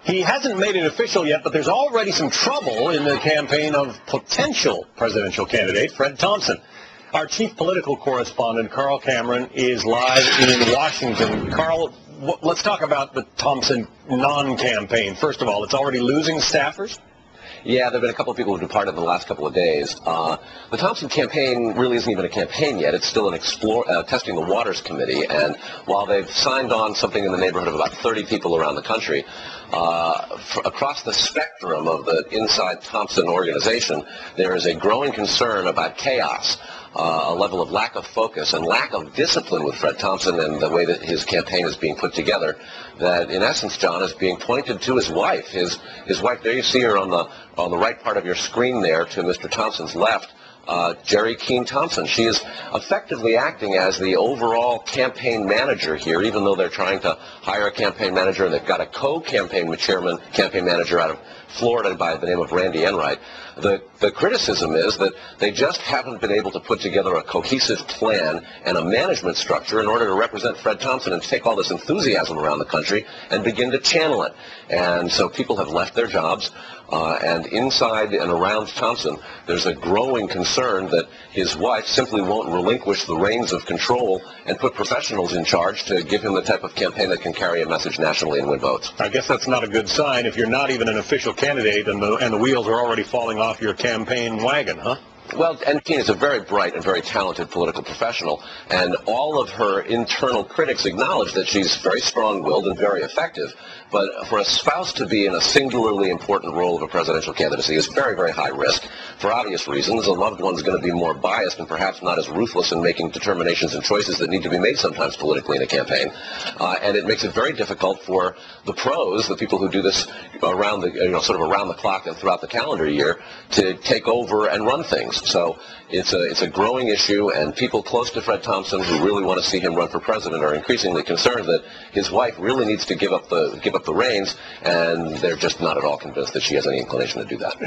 He hasn't made it official yet, but there's already some trouble in the campaign of potential presidential candidate Fred Thompson. Our chief political correspondent, Carl Cameron, is live in Washington. Carl, let's talk about the Thompson non-campaign. First of all, it's already losing staffers? Yeah, there have been a couple of people who departed in the last couple of days. The Thompson campaign really isn't even a campaign yet. It's still an testing the waters committee, and while they've signed on something in the neighborhood of about 30 people around the country, across the spectrum of the inside Thompson organization, there is a growing concern about chaos, a level of lack of focus and lack of discipline with Fred Thompson and the way that his campaign is being put together, that in essence, John, is being pointed to his wife. His wife, there you see her on the right part of your screen there to Mr. Thompson's left, Jerry Keene Thompson. She is effectively acting as the overall campaign manager here, even though they're trying to hire a campaign manager, and they've got a campaign manager out of Florida by the name of Randy Enright. The criticism is that they just haven't been able to put together a cohesive plan and a management structure in order to represent Fred Thompson and take all this enthusiasm around the country and begin to channel it. And so people have left their jobs, and inside and around Thompson, there's a growing concern that his wife simply won't relinquish the reins of control and put professionals in charge to give him the type of campaign that can carry a message nationally and win votes. I guess that's not a good sign if you're not even an official candidate and the wheels are already falling off your campaign wagon, huh? Well, and Keene is a very bright and very talented political professional, and all of her internal critics acknowledge that she's very strong-willed and very effective. But for a spouse to be in a singularly important role of a presidential candidacy is very, very high risk. For obvious reasons, a loved one's going to be more biased and perhaps not as ruthless in making determinations and choices that need to be made sometimes politically in a campaign. And it makes it very difficult for the pros, the people who do this around the, sort of around the clock and throughout the calendar year, to take over and run things. So it's a growing issue, and people close to Fred Thompson who really want to see him run for president are increasingly concerned that his wife really needs to give up the reins, and they're just not at all convinced that she has any inclination to do that.